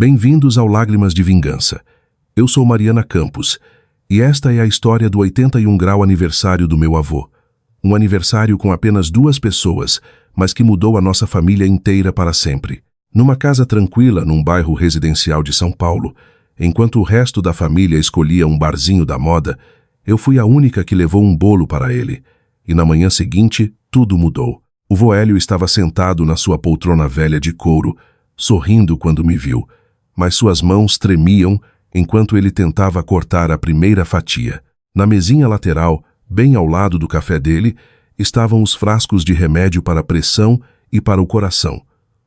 Bem-vindos ao Lágrimas de Vingança. Eu sou Mariana Campos, e esta é a história do 81 grau aniversário do meu avô. Um aniversário com apenas 2 pessoas, mas que mudou a nossa família inteira para sempre. Numa casa tranquila, num bairro residencial de São Paulo, enquanto o resto da família escolhia um barzinho da moda, eu fui a única que levou um bolo para ele. E na manhã seguinte, tudo mudou. O vô Hélio estava sentado na sua poltrona velha de couro, sorrindo quando me viu, mas suas mãos tremiam enquanto ele tentava cortar a primeira fatia. Na mesinha lateral, bem ao lado do café dele, estavam os frascos de remédio para a pressão e para o coração.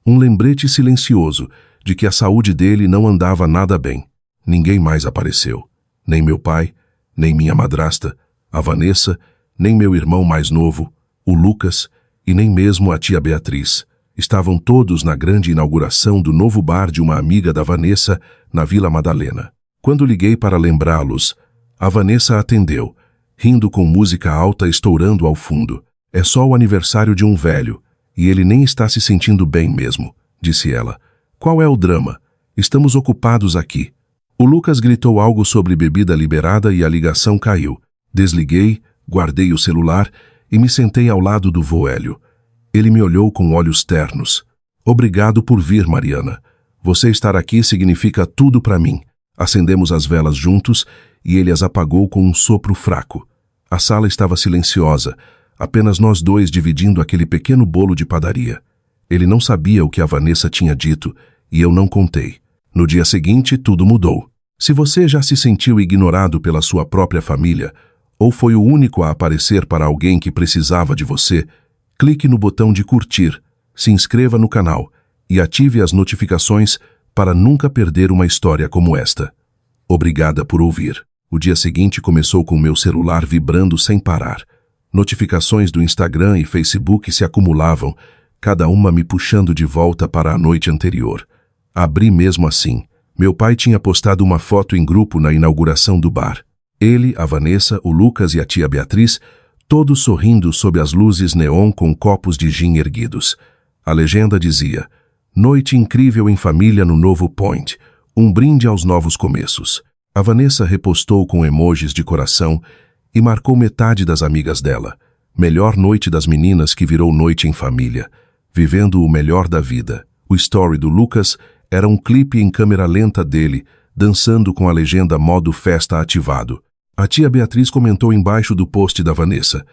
Um lembrete silencioso de que a saúde dele não andava nada bem. Ninguém mais apareceu. Nem meu pai, nem minha madrasta, a Vanessa, nem meu irmão mais novo, o Lucas, e nem mesmo a tia Beatriz. Estavam todos na grande inauguração do novo bar de uma amiga da Vanessa, na Vila Madalena. Quando liguei para lembrá-los, a Vanessa atendeu, rindo com música alta estourando ao fundo. É só o aniversário de um velho, e ele nem está se sentindo bem mesmo, disse ela. Qual é o drama? Estamos ocupados aqui. O Lucas gritou algo sobre bebida liberada e a ligação caiu. Desliguei, guardei o celular e me sentei ao lado do vô Hélio. Ele me olhou com olhos ternos. Obrigado por vir, Mariana. Você estar aqui significa tudo para mim. Acendemos as velas juntos e ele as apagou com um sopro fraco. A sala estava silenciosa, apenas nós dois dividindo aquele pequeno bolo de padaria. Ele não sabia o que a Vanessa tinha dito e eu não contei. No dia seguinte, tudo mudou. Se você já se sentiu ignorado pela sua própria família, ou foi o único a aparecer para alguém que precisava de você, clique no botão de curtir, se inscreva no canal e ative as notificações para nunca perder uma história como esta. Obrigada por ouvir. O dia seguinte começou com meu celular vibrando sem parar. Notificações do Instagram e Facebook se acumulavam, cada uma me puxando de volta para a noite anterior. Abri mesmo assim. Meu pai tinha postado uma foto em grupo na inauguração do bar. Ele, a Vanessa, o Lucas e a tia Beatriz, todos sorrindo sob as luzes neon com copos de gin erguidos. A legenda dizia: Noite incrível em família no novo Point, um brinde aos novos começos. A Vanessa repostou com emojis de coração e marcou metade das amigas dela. Melhor noite das meninas que virou noite em família, vivendo o melhor da vida. O story do Lucas era um clipe em câmera lenta dele, dançando com a legenda modo festa ativado. A tia Beatriz comentou embaixo do post da Vanessa: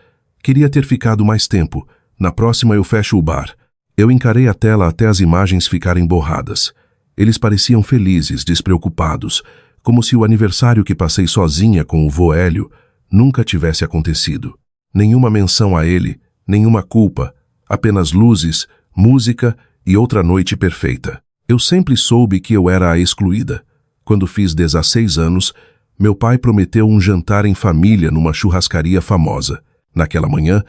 Queria ter ficado mais tempo. Na próxima eu fecho o bar. Eu encarei a tela até as imagens ficarem borradas. Eles pareciam felizes, despreocupados, como se o aniversário que passei sozinha com o vô Hélio nunca tivesse acontecido. Nenhuma menção a ele, nenhuma culpa, apenas luzes, música e outra noite perfeita. Eu sempre soube que eu era a excluída. Quando fiz 16 anos, meu pai prometeu um jantar em família numa churrascaria famosa. Naquela manhã,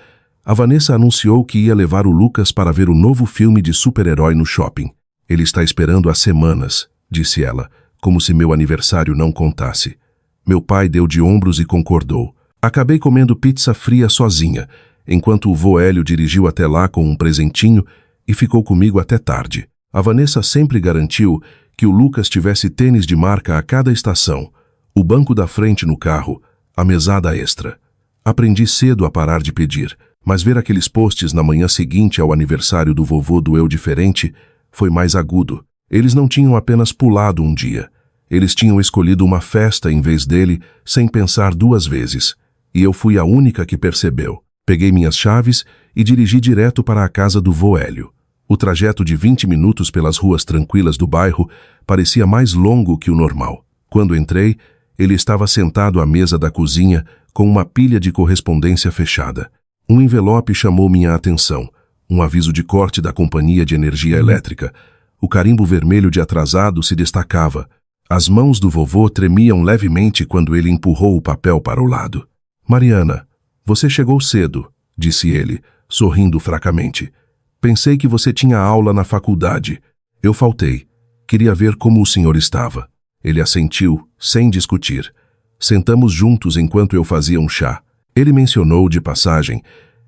a Vanessa anunciou que ia levar o Lucas para ver o novo filme de super-herói no shopping. Ele está esperando há semanas, disse ela, como se meu aniversário não contasse. Meu pai deu de ombros e concordou. Acabei comendo pizza fria sozinha, enquanto o vô Hélio dirigiu até lá com um presentinho e ficou comigo até tarde. A Vanessa sempre garantiu que o Lucas tivesse tênis de marca a cada estação, o banco da frente no carro, a mesada extra. Aprendi cedo a parar de pedir, mas ver aqueles posts na manhã seguinte ao aniversário do vovô do eu diferente foi mais agudo. Eles não tinham apenas pulado um dia. Eles tinham escolhido uma festa em vez dele, sem pensar 2 vezes. E eu fui a única que percebeu. Peguei minhas chaves e dirigi direto para a casa do vô Hélio. O trajeto de 20 minutos pelas ruas tranquilas do bairro parecia mais longo que o normal. Quando entrei, ele estava sentado à mesa da cozinha com uma pilha de correspondência fechada. Um envelope chamou minha atenção, um aviso de corte da companhia de energia elétrica. O carimbo vermelho de atrasado se destacava. As mãos do vovô tremiam levemente quando ele empurrou o papel para o lado. Mariana, você chegou cedo, disse ele, sorrindo fracamente. Pensei que você tinha aula na faculdade. Eu faltei. Queria ver como o senhor estava. Ele assentiu, sem discutir. Sentamos juntos enquanto eu fazia um chá. Ele mencionou, de passagem,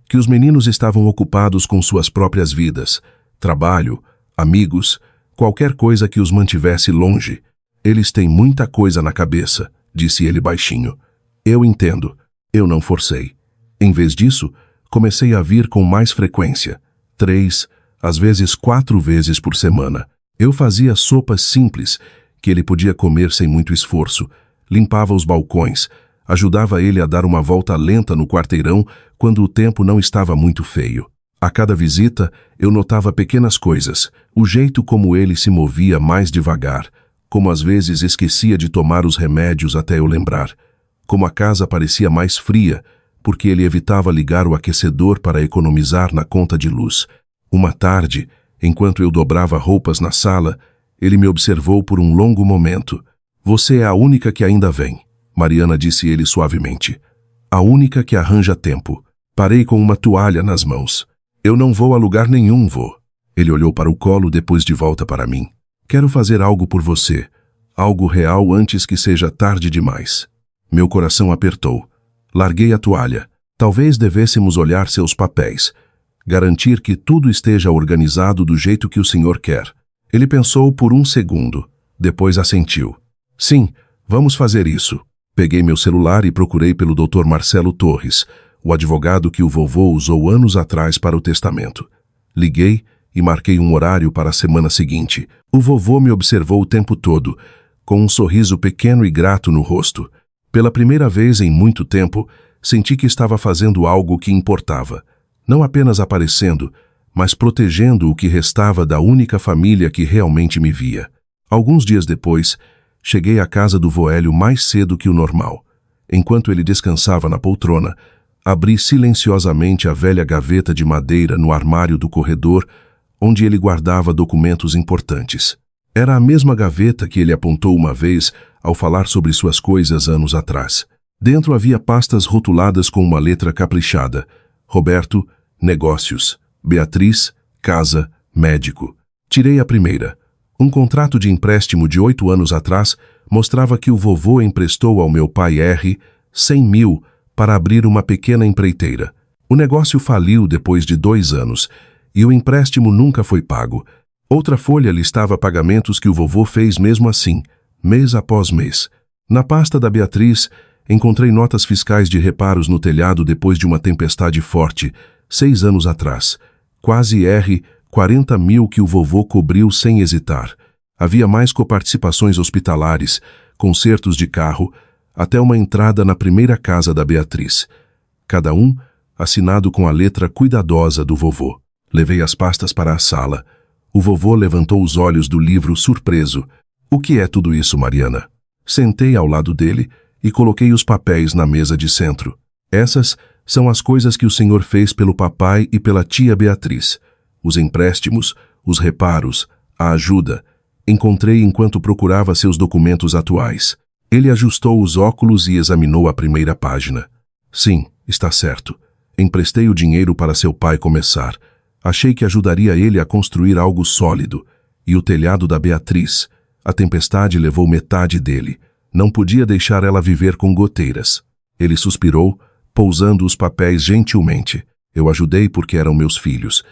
que os meninos estavam ocupados com suas próprias vidas, trabalho, amigos, Qualquer coisa que os mantivesse longe. Eles têm muita coisa na cabeça, disse ele baixinho. Eu entendo. Eu não forcei. Em vez disso, comecei a vir com mais frequência. 3, às vezes 4 vezes por semana. Eu fazia sopas simples, que ele podia comer sem muito esforço. Limpava os balcões. Ajudava ele a dar uma volta lenta no quarteirão quando o tempo não estava muito feio. A cada visita, eu notava pequenas coisas. O jeito como ele se movia mais devagar. Como às vezes esquecia de tomar os remédios até eu lembrar. Como a casa parecia mais fria, porque ele evitava ligar o aquecedor para economizar na conta de luz. Uma tarde, enquanto eu dobrava roupas na sala, ele me observou por um longo momento. Você é a única que ainda vem, Mariana, disse ele suavemente. A única que arranja tempo. Parei com uma toalha nas mãos. Eu não vou a lugar nenhum, vô. Ele olhou para o colo depois de volta para mim. Quero fazer algo por você. Algo real antes que seja tarde demais. Meu coração apertou. Larguei a toalha. Talvez devêssemos olhar seus papéis. Garantir que tudo esteja organizado do jeito que o senhor quer. Ele pensou por um segundo. Depois assentiu. Sim, vamos fazer isso. Peguei meu celular e procurei pelo Dr. Marcelo Torres, o advogado que o vovô usou anos atrás para o testamento. Liguei e marquei um horário para a semana seguinte. O vovô me observou o tempo todo, com um sorriso pequeno e grato no rosto. Pela primeira vez em muito tempo, senti que estava fazendo algo que importava. Não apenas aparecendo, mas protegendo o que restava da única família que realmente me via. Alguns dias depois, cheguei à casa do vô Hélio mais cedo que o normal. Enquanto ele descansava na poltrona, abri silenciosamente a velha gaveta de madeira no armário do corredor, onde ele guardava documentos importantes. Era a mesma gaveta que ele apontou uma vez ao falar sobre suas coisas anos atrás. Dentro havia pastas rotuladas com uma letra caprichada. Roberto, negócios. Beatriz, casa, médico. Tirei a primeira. Um contrato de empréstimo de 8 anos atrás mostrava que o vovô emprestou ao meu pai R. 100 mil para abrir uma pequena empreiteira. O negócio faliu depois de 2 anos e o empréstimo nunca foi pago. Outra folha listava pagamentos que o vovô fez mesmo assim, mês após mês. Na pasta da Beatriz, encontrei notas fiscais de reparos no telhado depois de uma tempestade forte, 6 anos atrás. Quase R. 40 mil que o vovô cobriu sem hesitar. Havia mais coparticipações hospitalares, consertos de carro, até uma entrada na primeira casa da Beatriz. Cada um assinado com a letra cuidadosa do vovô. Levei as pastas para a sala. O vovô levantou os olhos do livro surpreso. O que é tudo isso, Mariana? Sentei ao lado dele e coloquei os papéis na mesa de centro. Essas são as coisas que o senhor fez pelo papai e pela tia Beatriz. Os empréstimos, os reparos, a ajuda. Encontrei enquanto procurava seus documentos atuais. Ele ajustou os óculos e examinou a primeira página. Sim, está certo. Emprestei o dinheiro para seu pai começar. Achei que ajudaria ele a construir algo sólido. E o telhado da Beatriz. A tempestade levou metade dele. Não podia deixar ela viver com goteiras. Ele suspirou, pousando os papéis gentilmente. Eu ajudei porque eram meus filhos.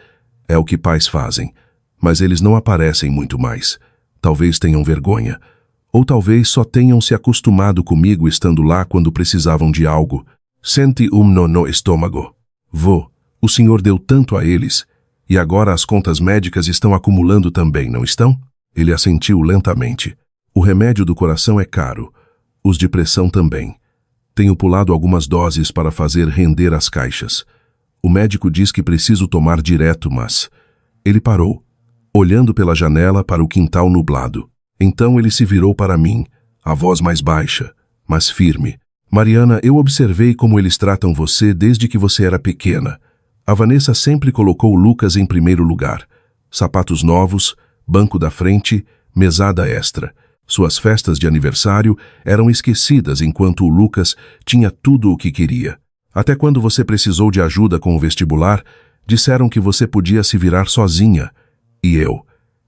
É o que pais fazem. Mas eles não aparecem muito mais. Talvez tenham vergonha. Ou talvez só tenham se acostumado comigo estando lá quando precisavam de algo. Sente um nó no estômago. Vô, o senhor deu tanto a eles. E agora as contas médicas estão acumulando também, não estão? Ele assentiu lentamente. O remédio do coração é caro. Os de pressão também. Tenho pulado algumas doses para fazer render as caixas. O médico diz que preciso tomar direto, mas... Ele parou, olhando pela janela para o quintal nublado. Então ele se virou para mim, a voz mais baixa, mas firme. Mariana, eu observei como eles tratam você desde que você era pequena. A Vanessa sempre colocou o Lucas em primeiro lugar. Sapatos novos, banco da frente, mesada extra. Suas festas de aniversário eram esquecidas enquanto o Lucas tinha tudo o que queria. Até quando você precisou de ajuda com o vestibular, disseram que você podia se virar sozinha. E eu?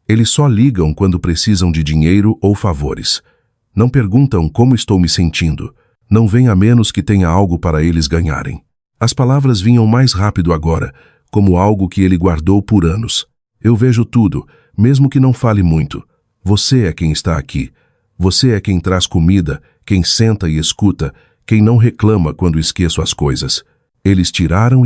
Eles só ligam quando precisam de dinheiro ou favores. Não perguntam como estou me sentindo. Não vem a menos que tenha algo para eles ganharem. As palavras vinham mais rápido agora, como algo que ele guardou por anos. Eu vejo tudo, mesmo que não fale muito. Você é quem está aqui. Você é quem traz comida, quem senta e escuta, quem não reclama quando esqueço as coisas. Eles tiraram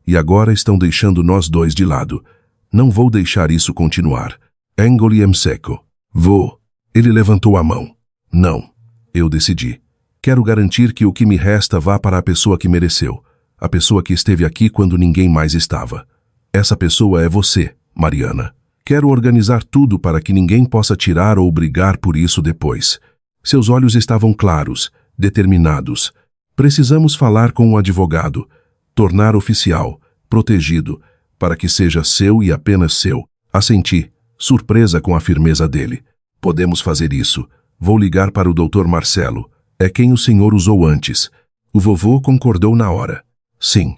e agora estão deixando nós dois de lado. Não vou deixar isso continuar. Engoli seco. Vou. Ele levantou a mão. Não. Eu decidi. Quero garantir que o que me resta vá para a pessoa que mereceu. A pessoa que esteve aqui quando ninguém mais estava. Essa pessoa é você, Mariana. Quero organizar tudo para que ninguém possa tirar ou brigar por isso depois. Seus olhos estavam claros, determinados. Precisamos falar com um advogado, tornar oficial, protegido, para que seja seu e apenas seu. Assenti, surpresa com a firmeza dele. Podemos fazer isso. Vou ligar para o Dr. Marcelo. É quem o senhor usou antes. O vovô concordou na hora. Sim.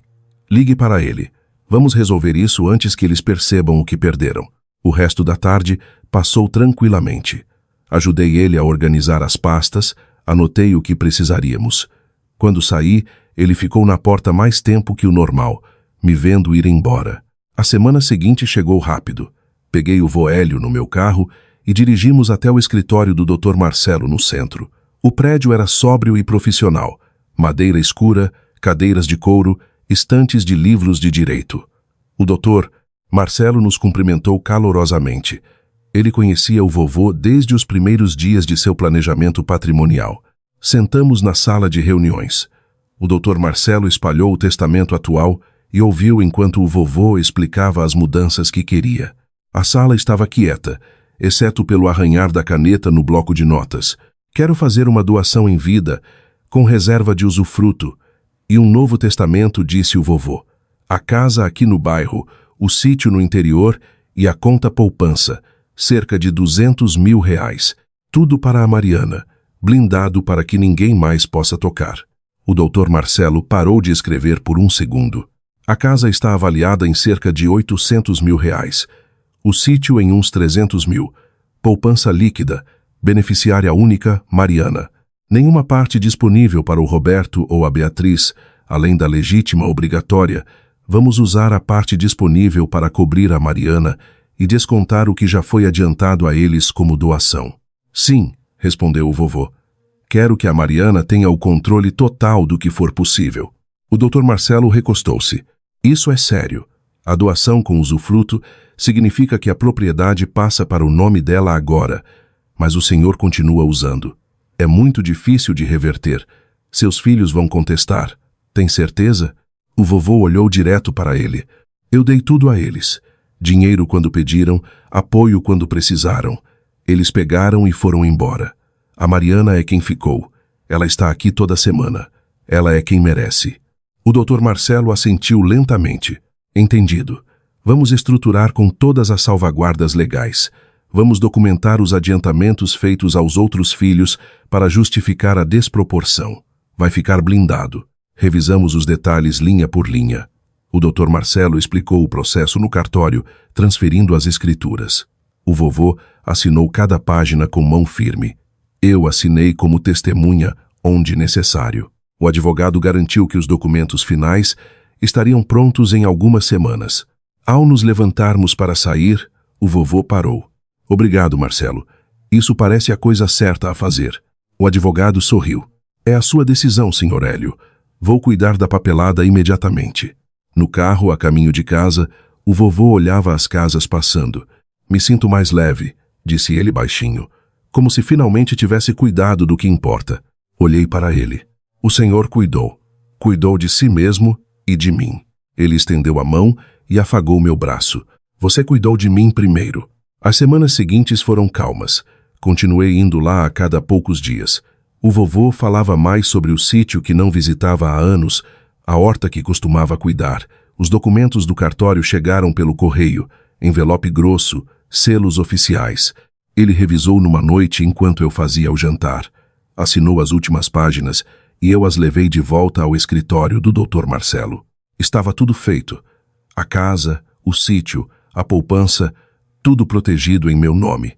Ligue para ele. Vamos resolver isso antes que eles percebam o que perderam. O resto da tarde passou tranquilamente. Ajudei ele a organizar as pastas, anotei o que precisaríamos. Quando saí, ele ficou na porta mais tempo que o normal, me vendo ir embora. A semana seguinte chegou rápido. Peguei o vô Hélio no meu carro e dirigimos até o escritório do Dr. Marcelo no centro. O prédio era sóbrio e profissional. Madeira escura, cadeiras de couro, estantes de livros de direito. O Dr. Marcelo nos cumprimentou calorosamente. Ele conhecia o vovô desde os primeiros dias de seu planejamento patrimonial. Sentamos na sala de reuniões. O Dr. Marcelo espalhou o testamento atual e ouviu enquanto o vovô explicava as mudanças que queria. A sala estava quieta, exceto pelo arranhar da caneta no bloco de notas. Quero fazer uma doação em vida, com reserva de usufruto. E um novo testamento, disse o vovô. A casa aqui no bairro, o sítio no interior e a conta poupança, cerca de R$200 mil. Tudo para a Mariana, blindado para que ninguém mais possa tocar. O Dr. Marcelo parou de escrever por um segundo. A casa está avaliada em cerca de R$800 mil. O sítio em uns 300 mil. Poupança líquida, beneficiária única, Mariana. Nenhuma parte disponível para o Roberto ou a Beatriz, além da legítima obrigatória. Vamos usar a parte disponível para cobrir a Mariana e descontar o que já foi adiantado a eles como doação. Sim, respondeu o vovô. Quero que a Mariana tenha o controle total do que for possível. O Dr. Marcelo recostou-se. Isso é sério. A doação com usufruto significa que a propriedade passa para o nome dela agora, mas o senhor continua usando. É muito difícil de reverter. Seus filhos vão contestar. Tem certeza? O vovô olhou direto para ele. Eu dei tudo a eles. Dinheiro quando pediram, apoio quando precisaram. Eles pegaram e foram embora. A Mariana é quem ficou. Ela está aqui toda semana. Ela é quem merece. O Dr. Marcelo assentiu lentamente. Entendido. Vamos estruturar com todas as salvaguardas legais. Vamos documentar os adiantamentos feitos aos outros filhos para justificar a desproporção. Vai ficar blindado. Revisamos os detalhes linha por linha. O Dr. Marcelo explicou o processo no cartório, transferindo as escrituras. O vovô assinou cada página com mão firme. Eu assinei como testemunha, onde necessário. O advogado garantiu que os documentos finais estariam prontos em algumas semanas. Ao nos levantarmos para sair, o vovô parou. Obrigado, Marcelo. Isso parece a coisa certa a fazer. O advogado sorriu. É a sua decisão, Sr. Hélio. Vou cuidar da papelada imediatamente. No carro, a caminho de casa, o vovô olhava as casas passando. Me sinto mais leve, disse ele baixinho, como se finalmente tivesse cuidado do que importa. Olhei para ele. O senhor cuidou. Cuidou de si mesmo e de mim. Ele estendeu a mão e afagou meu braço. Você cuidou de mim primeiro. As semanas seguintes foram calmas. Continuei indo lá a cada poucos dias. O vovô falava mais sobre o sítio que não visitava há anos, a horta que costumava cuidar. Os documentos do cartório chegaram pelo correio, envelope grosso, selos oficiais. Ele revisou numa noite enquanto eu fazia o jantar. Assinou as últimas páginas e eu as levei de volta ao escritório do Dr. Marcelo. Estava tudo feito. A casa, o sítio, a poupança, tudo protegido em meu nome.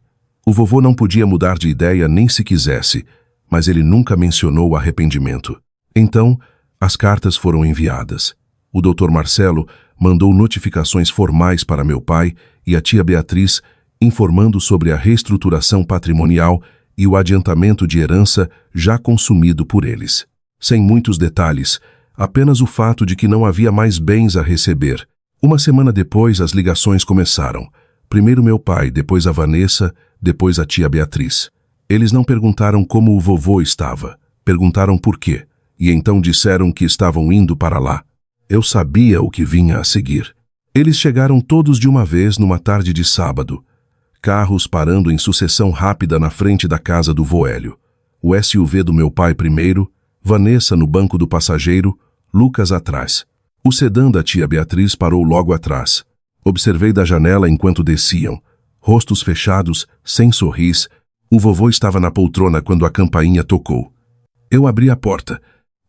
O vovô não podia mudar de ideia nem se quisesse, mas ele nunca mencionou arrependimento. Então, as cartas foram enviadas. O Dr. Marcelo mandou notificações formais para meu pai e a tia Beatriz, informando sobre a reestruturação patrimonial e o adiantamento de herança já consumido por eles. Sem muitos detalhes, apenas o fato de que não havia mais bens a receber. Uma semana depois, as ligações começaram. Primeiro meu pai, depois a Vanessa, depois a tia Beatriz. Eles não perguntaram como o vovô estava, perguntaram por quê, e então disseram que estavam indo para lá. Eu sabia o que vinha a seguir. Eles chegaram todos de uma vez numa tarde de sábado. Carros parando em sucessão rápida na frente da casa do vô Hélio. O SUV do meu pai primeiro, Vanessa no banco do passageiro, Lucas atrás. O sedã da tia Beatriz parou logo atrás. Observei da janela enquanto desciam. Rostos fechados, sem sorris. O vovô estava na poltrona quando a campainha tocou. Eu abri a porta.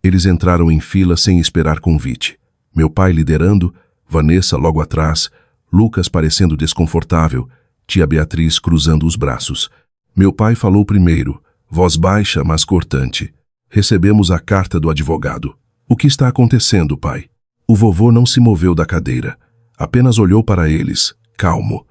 Eles entraram em fila sem esperar convite. Meu pai liderando, Vanessa logo atrás, Lucas parecendo desconfortável, tia Beatriz cruzando os braços. Meu pai falou primeiro, voz baixa, mas cortante. Recebemos a carta do advogado. O que está acontecendo, pai? O vovô não se moveu da cadeira. Apenas olhou para eles, calmo.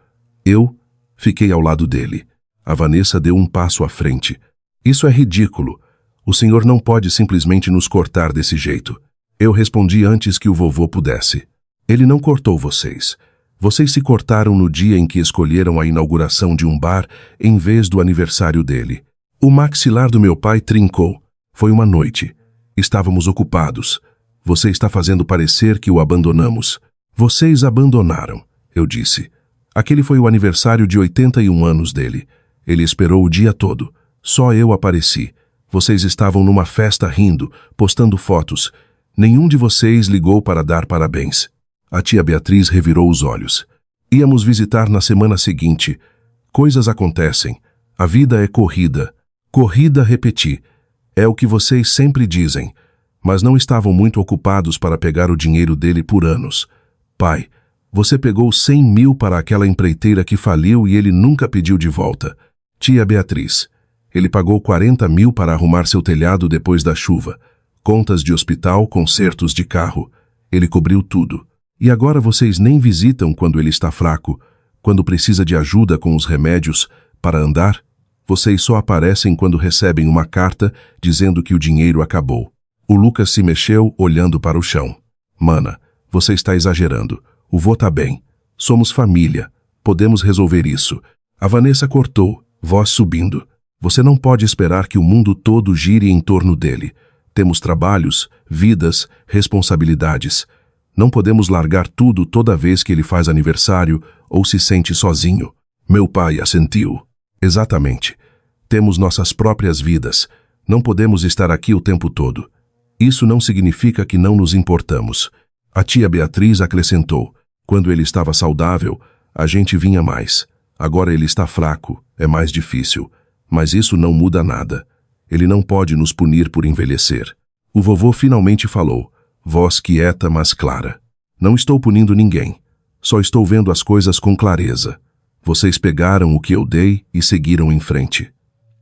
Eu fiquei ao lado dele. A Vanessa deu um passo à frente. Isso é ridículo. O senhor não pode simplesmente nos cortar desse jeito. Eu respondi antes que o vovô pudesse. Ele não cortou vocês. Vocês se cortaram no dia em que escolheram a inauguração de um bar em vez do aniversário dele. O maxilar do meu pai trincou. Foi uma noite. Estávamos ocupados. Você está fazendo parecer que o abandonamos. Vocês abandonaram, eu disse. Aquele foi o aniversário de 81 anos dele. Ele esperou o dia todo. Só eu apareci. Vocês estavam numa festa rindo, postando fotos. Nenhum de vocês ligou para dar parabéns. A tia Beatriz revirou os olhos. Íamos visitar na semana seguinte. Coisas acontecem. A vida é corrida. Corrida, repeti. É o que vocês sempre dizem. Mas não estavam muito ocupados para pegar o dinheiro dele por anos. Pai, você pegou 100 mil para aquela empreiteira que faliu e ele nunca pediu de volta. Tia Beatriz, ele pagou 40 mil para arrumar seu telhado depois da chuva. Contas de hospital, consertos de carro. Ele cobriu tudo. E agora vocês nem visitam quando ele está fraco, quando precisa de ajuda com os remédios para andar. Vocês só aparecem quando recebem uma carta dizendo que o dinheiro acabou. O Lucas se mexeu, olhando para o chão. Mana, você está exagerando. O vô tá bem. Somos família. Podemos resolver isso. A Vanessa cortou, voz subindo. Você não pode esperar que o mundo todo gire em torno dele. Temos trabalhos, vidas, responsabilidades. Não podemos largar tudo toda vez que ele faz aniversário ou se sente sozinho. Meu pai assentiu. Exatamente. Temos nossas próprias vidas. Não podemos estar aqui o tempo todo. Isso não significa que não nos importamos. A tia Beatriz acrescentou. Quando ele estava saudável, a gente vinha mais. Agora ele está fraco, é mais difícil. Mas isso não muda nada. Ele não pode nos punir por envelhecer. O vovô finalmente falou, voz quieta, mas clara. Não estou punindo ninguém. Só estou vendo as coisas com clareza. Vocês pegaram o que eu dei e seguiram em frente.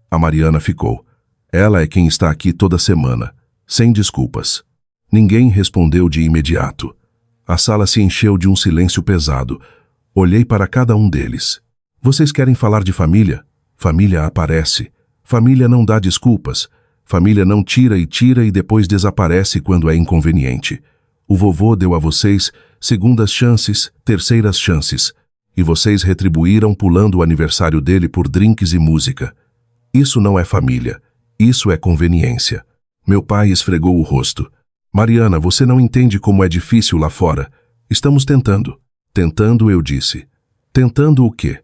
A Mariana ficou. Ela é quem está aqui toda semana, sem desculpas. Ninguém respondeu de imediato. A sala se encheu de um silêncio pesado. Olhei para cada um deles. Vocês querem falar de família? Família aparece. Família não dá desculpas. Família não tira e depois desaparece quando é inconveniente. O vovô deu a vocês segundas chances, terceiras chances. E vocês retribuíram pulando o aniversário dele por drinks e música. Isso não é família. Isso é conveniência. Meu pai esfregou o rosto. Mariana, você não entende como é difícil lá fora. Estamos tentando. Tentando, eu disse. Tentando o quê?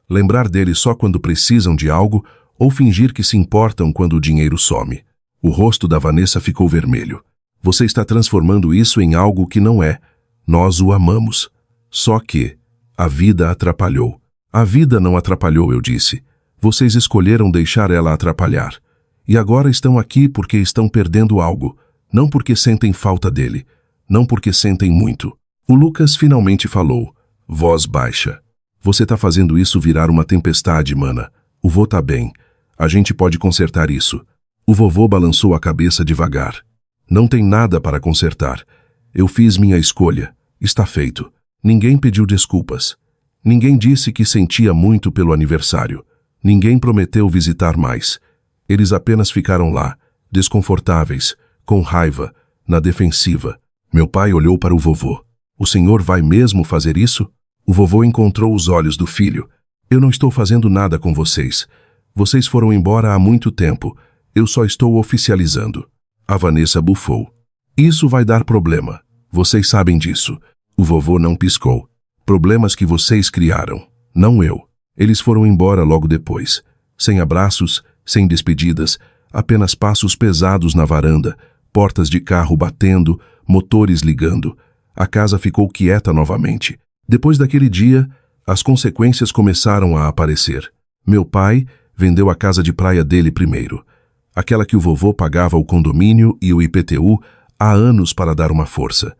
Lembrar dele só quando precisam de algo ou fingir que se importam quando o dinheiro some. O rosto da Vanessa ficou vermelho. Você está transformando isso em algo que não é. Nós o amamos. Só que a vida atrapalhou. A vida não atrapalhou, eu disse. Vocês escolheram deixar ela atrapalhar. E agora estão aqui porque estão perdendo algo. Não porque sentem falta dele. Não porque sentem muito. O Lucas finalmente falou, voz baixa. Você tá fazendo isso virar uma tempestade, mana. O vô tá bem. A gente pode consertar isso. O vovô balançou a cabeça devagar. Não tem nada para consertar. Eu fiz minha escolha. Está feito. Ninguém pediu desculpas. Ninguém disse que sentia muito pelo aniversário. Ninguém prometeu visitar mais. Eles apenas ficaram lá, desconfortáveis, com raiva, na defensiva. Meu pai olhou para o vovô. O senhor vai mesmo fazer isso? O vovô encontrou os olhos do filho. Eu não estou fazendo nada com vocês. Vocês foram embora há muito tempo. Eu só estou oficializando. A Vanessa bufou. Isso vai dar problema. Vocês sabem disso. O vovô não piscou. Problemas que vocês criaram, não eu. Eles foram embora logo depois. Sem abraços, sem despedidas, apenas passos pesados na varanda, portas de carro batendo, motores ligando. A casa ficou quieta novamente. Depois daquele dia, as consequências começaram a aparecer. Meu pai vendeu a casa de praia dele primeiro. Aquela que o vovô pagava o condomínio e o IPTU há anos para dar uma força.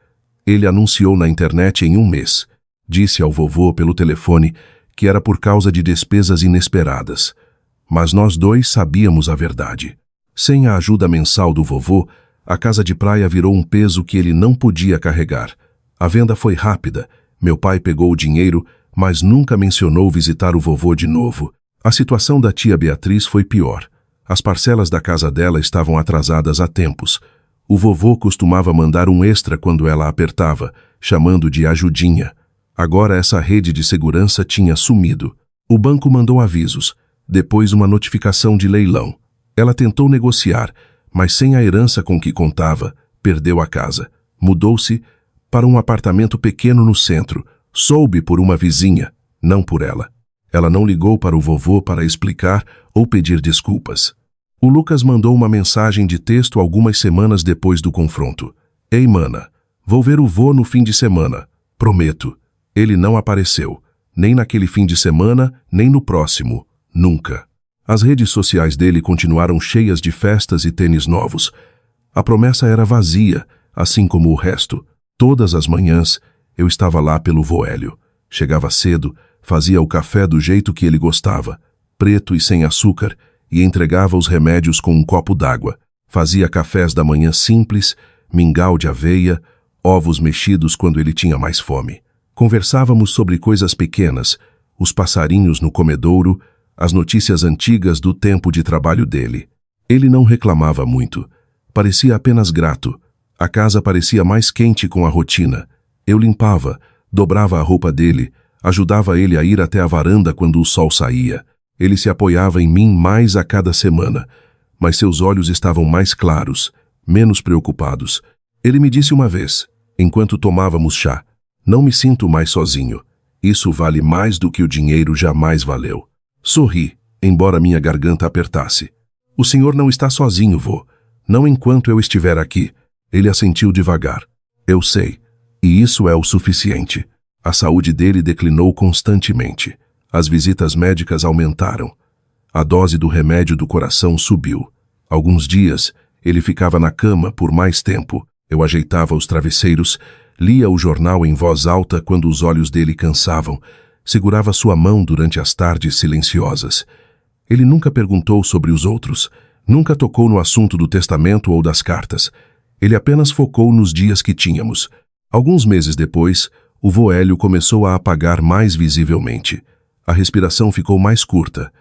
Ele anunciou na internet em um mês. Disse ao vovô pelo telefone que era por causa de despesas inesperadas. Mas nós dois sabíamos a verdade. Sem a ajuda mensal do vovô, a casa de praia virou um peso que ele não podia carregar. A venda foi rápida. Meu pai pegou o dinheiro, mas nunca mencionou visitar o vovô de novo. A situação da tia Beatriz foi pior. As parcelas da casa dela estavam atrasadas há tempos. O vovô costumava mandar um extra quando ela apertava, chamando de ajudinha. Agora essa rede de segurança tinha sumido. O banco mandou avisos, depois uma notificação de leilão. Ela tentou negociar, mas sem a herança com que contava, perdeu a casa. Mudou-se para um apartamento pequeno no centro. Soube por uma vizinha, não por ela. Ela não ligou para o vovô para explicar ou pedir desculpas. O Lucas mandou uma mensagem de texto algumas semanas depois do confronto. Ei, mana, vou ver o vô no fim de semana. Prometo. Ele não apareceu, nem naquele fim de semana, nem no próximo. Nunca. As redes sociais dele continuaram cheias de festas e tênis novos. A promessa era vazia, assim como o resto. Todas as manhãs, eu estava lá pelo vô Hélio. Chegava cedo, fazia o café do jeito que ele gostava, preto e sem açúcar, e entregava os remédios com um copo d'água. Fazia cafés da manhã simples, mingau de aveia, ovos mexidos quando ele tinha mais fome. Conversávamos sobre coisas pequenas, os passarinhos no comedouro, as notícias antigas do tempo de trabalho dele. Ele não reclamava muito. Parecia apenas grato. A casa parecia mais quente com a rotina. Eu limpava, dobrava a roupa dele, ajudava ele a ir até a varanda quando o sol saía. Ele se apoiava em mim mais a cada semana, mas seus olhos estavam mais claros, menos preocupados. Ele me disse uma vez, enquanto tomávamos chá, não me sinto mais sozinho. Isso vale mais do que o dinheiro jamais valeu. Sorri, embora minha garganta apertasse. O senhor não está sozinho, vô. Não enquanto eu estiver aqui. Ele assentiu devagar. Eu sei. E isso é o suficiente. A saúde dele declinou constantemente. As visitas médicas aumentaram. A dose do remédio do coração subiu. Alguns dias, ele ficava na cama por mais tempo. Eu ajeitava os travesseiros, lia o jornal em voz alta quando os olhos dele cansavam, segurava sua mão durante as tardes silenciosas. Ele nunca perguntou sobre os outros, nunca tocou no assunto do testamento ou das cartas. Ele apenas focou nos dias que tínhamos. Alguns meses depois, o vô Hélio começou a apagar mais visivelmente. A respiração ficou mais curta.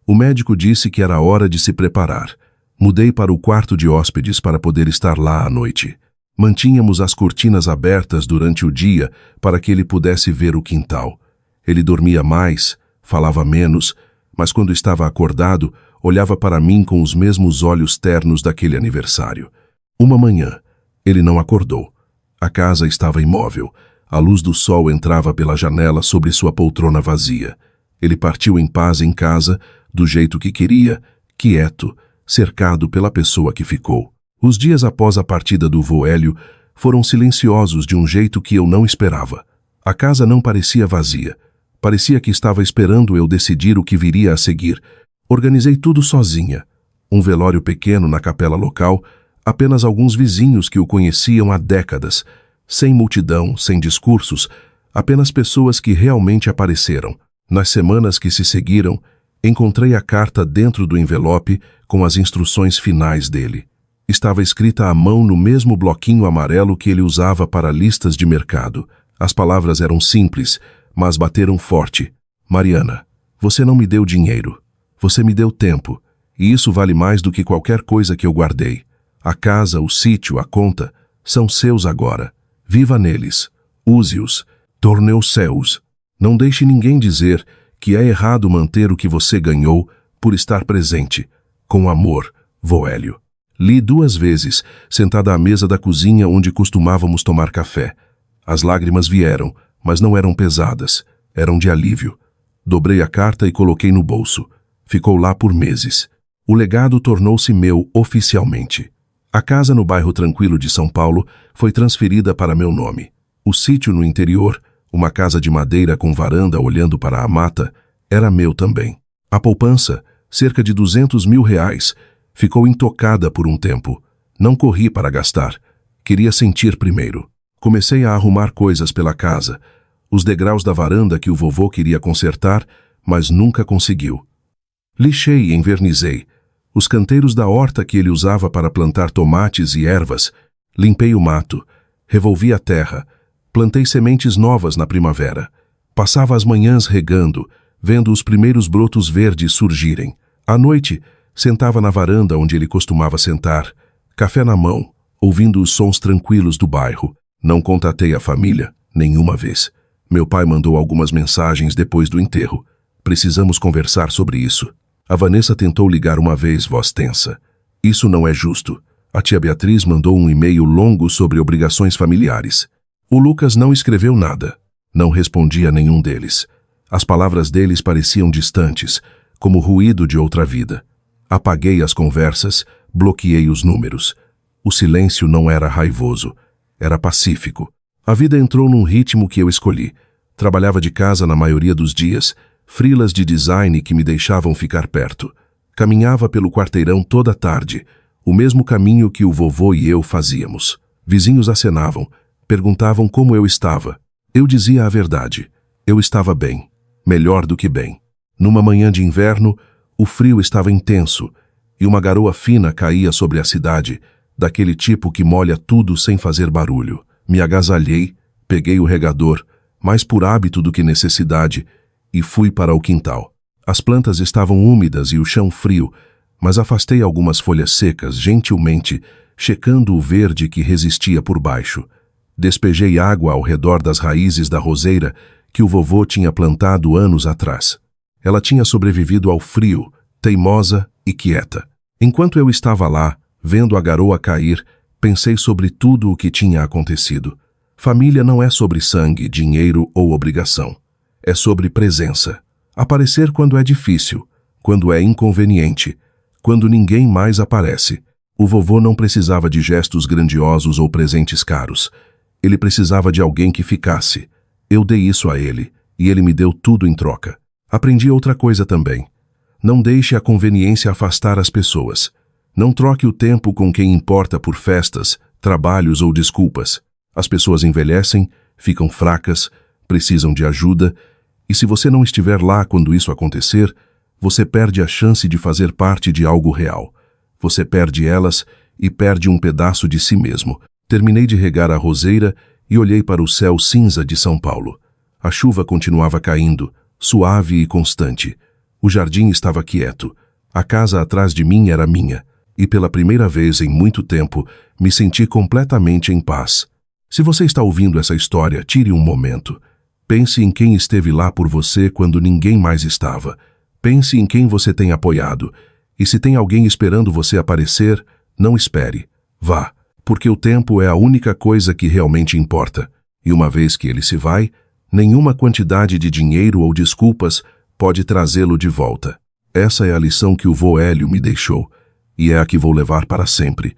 O médico disse que era hora de se preparar. Mudei para o quarto de hóspedes para poder estar lá à noite. Mantínhamos as cortinas abertas durante o dia para que ele pudesse ver o quintal. Ele dormia mais, falava menos, mas quando estava acordado, olhava para mim com os mesmos olhos ternos daquele aniversário. Uma manhã, ele não acordou. A casa estava imóvel. A luz do sol entrava pela janela sobre sua poltrona vazia. Ele partiu em paz em casa, do jeito que queria, quieto, cercado pela pessoa que ficou. Os dias após a partida do vô Hélio foram silenciosos de um jeito que eu não esperava. A casa não parecia vazia. Parecia que estava esperando eu decidir o que viria a seguir. Organizei tudo sozinha. Um velório pequeno na capela local, apenas alguns vizinhos que o conheciam há décadas, sem multidão, sem discursos, apenas pessoas que realmente apareceram. Nas semanas que se seguiram, encontrei a carta dentro do envelope com as instruções finais dele. Estava escrita à mão no mesmo bloquinho amarelo que ele usava para listas de mercado. As palavras eram simples, mas bateram forte. Mariana, você não me deu dinheiro. Você me deu tempo. E isso vale mais do que qualquer coisa que eu guardei. A casa, o sítio, a conta, são seus agora. Viva neles. Use-os. Torne-os seus. Não deixe ninguém dizer que é errado manter o que você ganhou por estar presente. Com amor, vô Hélio. Li 2 vezes, sentada à mesa da cozinha onde costumávamos tomar café. As lágrimas vieram, mas não eram pesadas. Eram de alívio. Dobrei a carta e coloquei no bolso. Ficou lá por meses. O legado tornou-se meu oficialmente. A casa no bairro tranquilo de São Paulo foi transferida para meu nome. O sítio no interior, uma casa de madeira com varanda olhando para a mata, era meu também. A poupança, cerca de R$200 mil, ficou intocada por um tempo. Não corri para gastar. Queria sentir primeiro. Comecei a arrumar coisas pela casa. Os degraus da varanda que o vovô queria consertar, mas nunca conseguiu. Lixei e envernizei. Os canteiros da horta que ele usava para plantar tomates e ervas. Limpei o mato. Revolvi a terra. Plantei sementes novas na primavera. Passava as manhãs regando, vendo os primeiros brotos verdes surgirem. À noite, sentava na varanda onde ele costumava sentar, café na mão, ouvindo os sons tranquilos do bairro. Não contatei a família, nenhuma vez. Meu pai mandou algumas mensagens depois do enterro. Precisamos conversar sobre isso. A Vanessa tentou ligar uma vez, voz tensa. Isso não é justo. A tia Beatriz mandou um e-mail longo sobre obrigações familiares. O Lucas não escreveu nada. Não respondi a nenhum deles. As palavras deles pareciam distantes, como ruído de outra vida. Apaguei as conversas, bloqueei os números. O silêncio não era raivoso, era pacífico. A vida entrou num ritmo que eu escolhi. Trabalhava de casa na maioria dos dias, freelas de design que me deixavam ficar perto. Caminhava pelo quarteirão toda tarde, o mesmo caminho que o vovô e eu fazíamos. Vizinhos acenavam, perguntavam como eu estava. Eu dizia a verdade. Eu estava bem, melhor do que bem. Numa manhã de inverno, o frio estava intenso e uma garoa fina caía sobre a cidade, daquele tipo que molha tudo sem fazer barulho. Me agasalhei, peguei o regador, mais por hábito do que necessidade, e fui para o quintal. As plantas estavam úmidas e o chão frio, mas afastei algumas folhas secas, gentilmente, checando o verde que resistia por baixo. Despejei água ao redor das raízes da roseira que o vovô tinha plantado anos atrás. Ela tinha sobrevivido ao frio, teimosa e quieta. Enquanto eu estava lá, vendo a garoa cair, pensei sobre tudo o que tinha acontecido. Família não é sobre sangue, dinheiro ou obrigação. É sobre presença. Aparecer quando é difícil, quando é inconveniente, quando ninguém mais aparece. O vovô não precisava de gestos grandiosos ou presentes caros. Ele precisava de alguém que ficasse. Eu dei isso a ele, e ele me deu tudo em troca. Aprendi outra coisa também. Não deixe a conveniência afastar as pessoas. Não troque o tempo com quem importa por festas, trabalhos ou desculpas. As pessoas envelhecem, ficam fracas, precisam de ajuda, e se você não estiver lá quando isso acontecer, você perde a chance de fazer parte de algo real. Você perde elas e perde um pedaço de si mesmo. Terminei de regar a roseira e olhei para o céu cinza de São Paulo. A chuva continuava caindo, suave e constante. O jardim estava quieto. A casa atrás de mim era minha, e pela primeira vez em muito tempo, me senti completamente em paz. Se você está ouvindo essa história, tire um momento. Pense em quem esteve lá por você quando ninguém mais estava. Pense em quem você tem apoiado. E se tem alguém esperando você aparecer, não espere. Vá, porque o tempo é a única coisa que realmente importa. E uma vez que ele se vai, nenhuma quantidade de dinheiro ou desculpas pode trazê-lo de volta. Essa é a lição que o vô Hélio me deixou, e é a que vou levar para sempre.